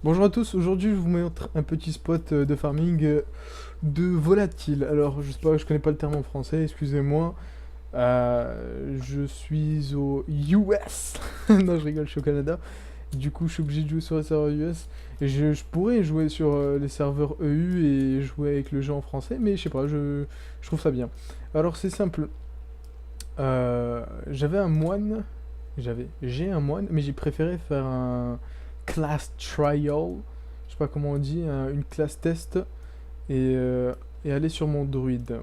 Bonjour à tous, aujourd'hui je vous montre un petit spot de farming de volatile. Alors je sais pas, je connais pas le terme en français, excusez-moi. Je suis au US. Non, je rigole, je suis au Canada. Du coup, je suis obligé de jouer sur les serveurs US. Et je pourrais jouer sur les serveurs EU et jouer avec le jeu en français, mais je sais pas, je trouve ça bien. Alors c'est simple. J'avais un moine. J'ai un moine, mais j'ai préféré faire un class trial. Je sais pas comment on dit, une classe test. Et, euh, et aller sur mon druide.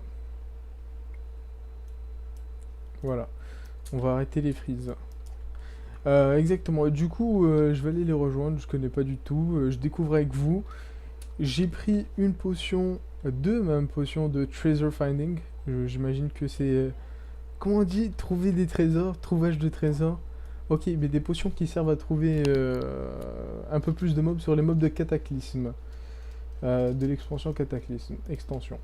Voilà. On va arrêter les frises. Exactement. Du coup, je vais aller les rejoindre. Je connais pas du tout. Je découvre avec vous. J'ai pris une potion, deux même potions de treasure finding. J'imagine que c'est comment on dit? Trouver des trésors, trouvage de trésors. Ok, mais des potions qui servent à trouver un peu plus de mobs sur les mobs de cataclysme. De l'expansion cataclysme. Extension.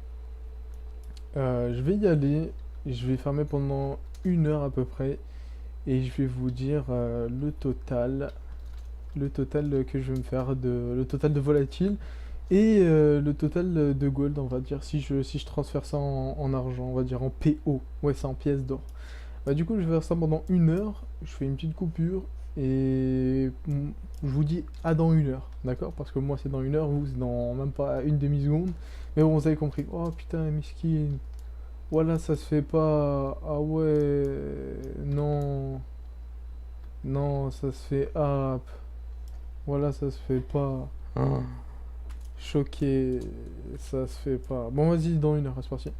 Je vais y aller. Je vais farmer pendant 1 heure à peu près. Et je vais vous dire le total. Le total que je vais me faire. Le total de volatile. Et le total de gold, on va dire, si je transfère ça en argent, on va dire en PO. Ouais, c'est en pièces d'or. Bah, du coup, je vais faire ça pendant 1 heure. Je fais une petite coupure. Et je vous dis à dans 1 heure. D'accord? Parce que moi, c'est dans 1 heure. Vous, c'est dans même pas une demi-seconde. Mais bon, vous avez compris. Oh putain, miskin. Voilà, ça se fait pas. Ah ouais. Non. Non, ça se fait. Ah. Voilà, ça se fait pas. Ah. Choqué. Ça se fait pas. Bon, vas-y, dans 1 heure, c'est parti.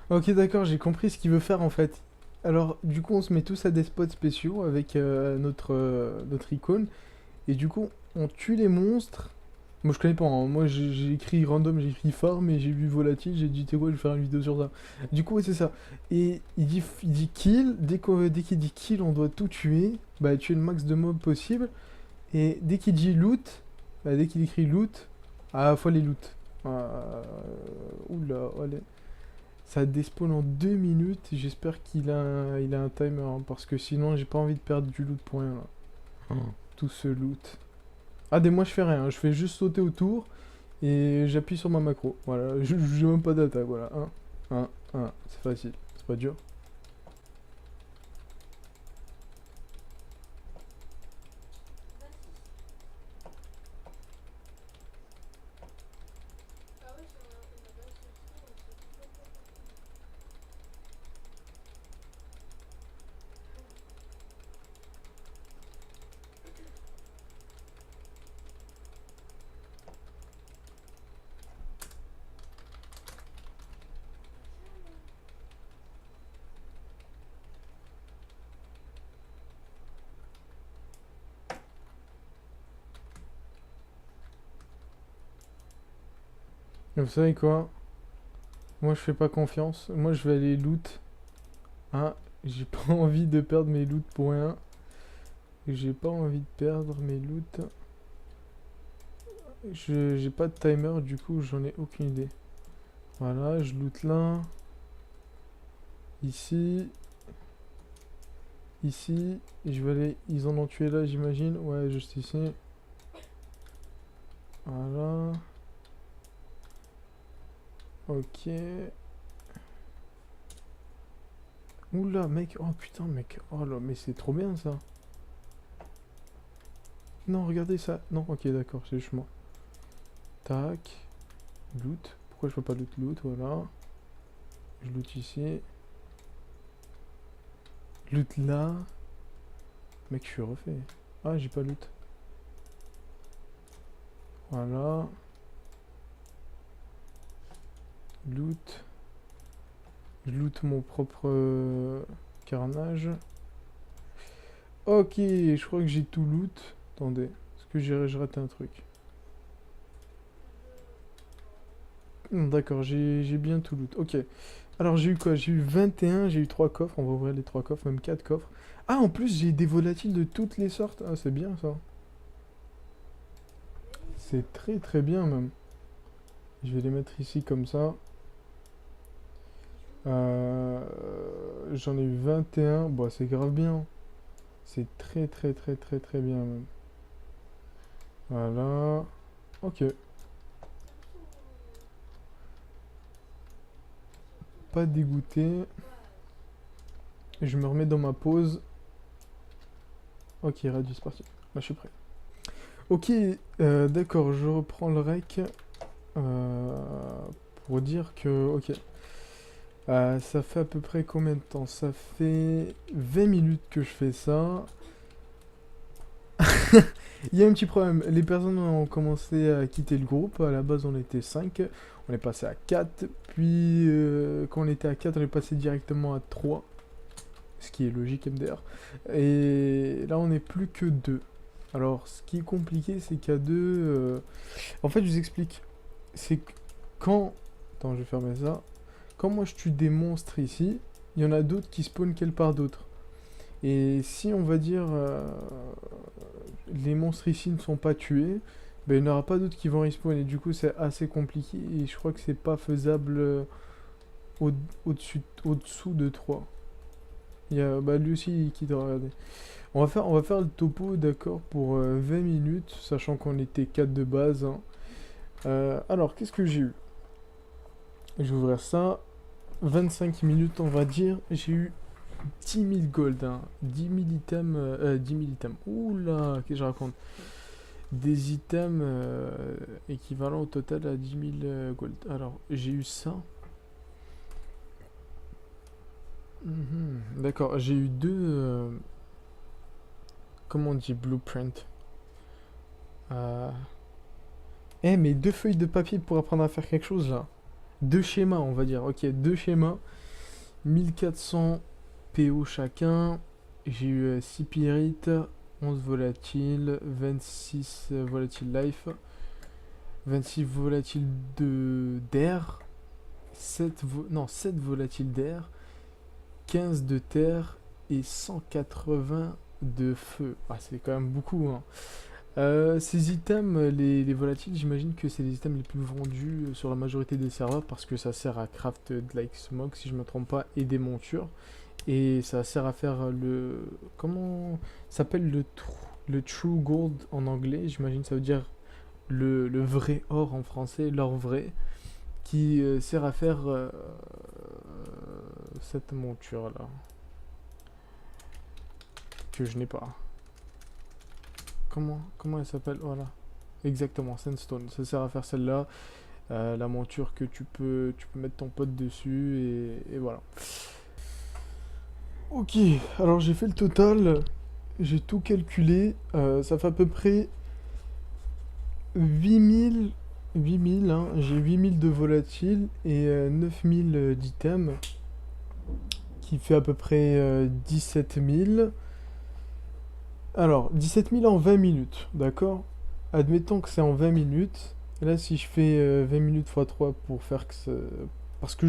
Ok, d'accord, j'ai compris ce qu'il veut faire en fait. Alors, du coup, on se met tous à des spots spéciaux avec notre icône. Et du coup, on tue les monstres. Moi, je connais pas, hein. Moi, j'ai écrit random, j'ai écrit farm et j'ai vu volatile. J'ai dit, tu sais quoi, je vais faire une vidéo sur ça. Du coup, ouais, c'est ça. Et il dit kill. Dès qu'il dit kill, on doit tout tuer. Bah, tuer le max de mobs possible. Et dès qu'il dit loot, bah, dès qu'il écrit loot, faut les loot. Oula, allez. Ça despawn en 2 minutes. J'espère qu'il a un timer, hein, parce que sinon j'ai pas envie de perdre du loot pour rien là. Ah. Tout ce loot. Ah, des moi je fais rien, hein. Je fais juste sauter autour et j'appuie sur ma macro. Voilà, j'ai même pas d'attaque. Voilà, un. C'est facile, c'est pas dur. Et vous savez quoi? Moi je fais pas confiance. Moi je vais aller loot. Hein, j'ai pas envie de perdre mes loot pour rien. J'ai pas envie de perdre mes loot. J'ai pas de timer, du coup j'en ai aucune idée. Voilà, je loot là. Ici. Ici. Et je vais aller. Ils en ont tué là, j'imagine. Ouais, juste ici. Voilà. Ok. Oula, mec. Oh putain, mec. Oh là, mais c'est trop bien ça. Non, regardez ça. Non, ok, d'accord, c'est juste moi. Tac. Loot. Pourquoi je peux pas loot? Voilà. Je loot ici. Loot là. Mec, je suis refait. Ah, j'ai pas loot. Voilà. Loot. Je loot mon propre carnage. Ok, je crois que j'ai tout loot. Attendez, est-ce que j'ai raté un truc? D'accord, j'ai bien tout loot. Ok. Alors j'ai eu quoi? J'ai eu 21, j'ai eu 3 coffres. On va ouvrir les 3 coffres, même 4 coffres. Ah, en plus, j'ai des volatiles de toutes les sortes. Ah, c'est bien ça. C'est très très bien même. Je vais les mettre ici comme ça. Euh, J'en ai eu 21. Bon, c'est grave bien. C'est très très très très très bien même. Voilà. Ok. Pas dégoûté. Je me remets dans ma pause. Ok, radio, c'est parti. Là, je suis prêt. Ok, d'accord, je reprends le rec. euh, pour dire que... Ok. Ça fait à peu près combien de temps? Ça fait 20 minutes que je fais ça. Il y a un petit problème. Les personnes ont commencé à quitter le groupe. À la base, on était 5. On est passé à 4. Puis, quand on était à 4, on est passé directement à 3. Ce qui est logique, MDR. Et là, on n'est plus que 2. Alors, ce qui est compliqué, c'est qu'à 2... En fait, je vous explique. C'est que quand... Attends, je vais fermer ça. Quand moi, je tue des monstres ici, il y en a d'autres qui spawnent quelque part d'autre. Et si, on va dire... les monstres ici ne sont pas tués, ben, il n'y en aura pas d'autres qui vont respawn. Et du coup, c'est assez compliqué. Et je crois que c'est pas faisable au-dessous de 3. Il y a bah, lui aussi qui doit regarder. On va faire le topo, d'accord, pour 20 minutes, sachant qu'on était 4 de base. Hein. Alors, qu'est-ce que j'ai eu? Je vais ouvrir ça. 25 minutes, on va dire. J'ai eu 10 000 gold. Hein. 10 000 items. 10 000 items. Oula, qu'est-ce que je raconte? Des items équivalents au total à 10 000 gold. Alors, j'ai eu ça. D'accord, j'ai eu deux... comment on dit blueprint? Mais deux feuilles de papier pour apprendre à faire quelque chose là. Deux schémas, on va dire. Ok, deux schémas. 1400 PO chacun. J'ai eu 6 pyrites, 11 volatiles, 26 volatiles life, 26 volatiles d'air, 7 volatiles d'air, 15 de terre et 180 de feu. Ah, c'est quand même beaucoup, hein. Ces items, les volatiles, j'imagine que c'est les items les plus vendus sur la majorité des serveurs parce que ça sert à craft de la X-Smog, si je me trompe pas, et des montures. Et ça sert à faire le... Comment s'appelle le True Gold en anglais? J'imagine que ça veut dire le vrai or en français, l'or vrai, qui sert à faire cette monture là, que je n'ai pas. Comment elle s'appelle? Voilà. Exactement, Sandstone. Ça sert à faire celle-là. La monture que tu peux mettre ton pote dessus et voilà. Ok, alors j'ai fait le total. J'ai tout calculé. Ça fait à peu près 8000. 8000, hein. J'ai 8000 de volatiles et 9000 d'items. Qui fait à peu près 17 000. Alors, 17 000 en 20 minutes, d'accord? Admettons que c'est en 20 minutes. Là, si je fais 20 minutes x 3 pour faire que ça... Parce que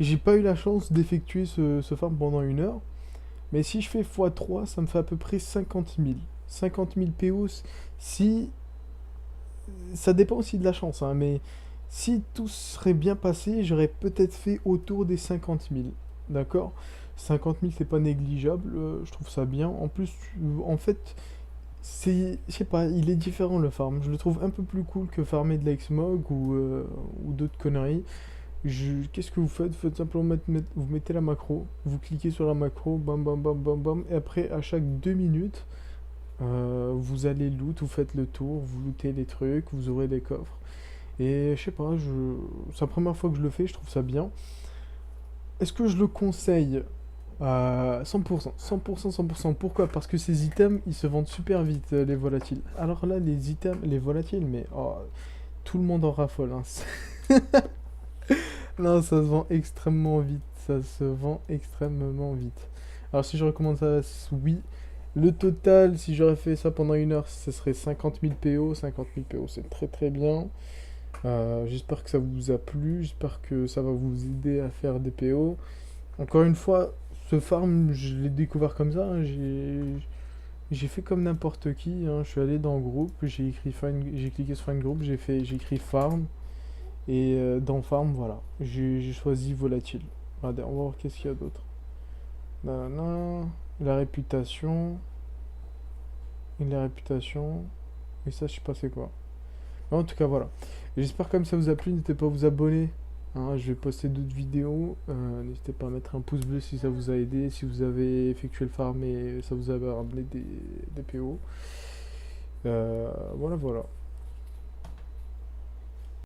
j'ai pas eu la chance d'effectuer ce farm pendant une heure. Mais si je fais x 3, ça me fait à peu près 50 000. 50 000 PO, si... Ça dépend aussi de la chance, hein, mais si tout serait bien passé, j'aurais peut-être fait autour des 50 000. D'accord? 50 000, c'est pas négligeable, je trouve ça bien. En plus, en fait, c'est... Je sais pas, il est différent le farm. Je le trouve un peu plus cool que farmer de la Xmog ou d'autres conneries. Qu'est-ce que vous faites? Vous faites simplement vous mettez la macro, vous cliquez sur la macro, bam bam bam bam bam, et après, à chaque 2 minutes, vous allez loot, vous faites le tour, vous lootez les trucs, vous aurez des coffres. Et je sais pas, c'est la première fois que je le fais, je trouve ça bien. Est-ce que je le conseille à 100%, 100%, 100%. Pourquoi? Parce que ces items, ils se vendent super vite, les volatiles. Alors là, les items, les volatiles, mais oh, tout le monde en raffole. Hein. Non, ça se vend extrêmement vite. Ça se vend extrêmement vite. Alors si je recommande ça, oui. Le total, si j'aurais fait ça pendant une heure, ce serait 50 000 PO. 50 000 PO, c'est très très bien. J'espère que ça vous a plu. J'espère que ça va vous aider à faire des PO. Encore une fois, Ce farm, je l'ai découvert comme ça, hein. J'ai fait comme n'importe qui, hein. Je suis allé dans le groupe, j'ai écrit j'ai cliqué sur Find Group, j'ai écrit farm. Et dans farm, voilà. J'ai choisi volatile. Regardez, on va voir qu'est-ce qu'il y a d'autre. Nanana. La réputation. Et la réputation. Et ça, je sais pas c'est quoi. Mais en tout cas, voilà. J'espère que comme ça vous a plu. N'hésitez pas à vous abonner, hein. Je vais poster d'autres vidéos. N'hésitez pas à mettre un pouce bleu si ça vous a aidé. Si vous avez effectué le farm et ça vous a ramené des PO. Voilà, voilà.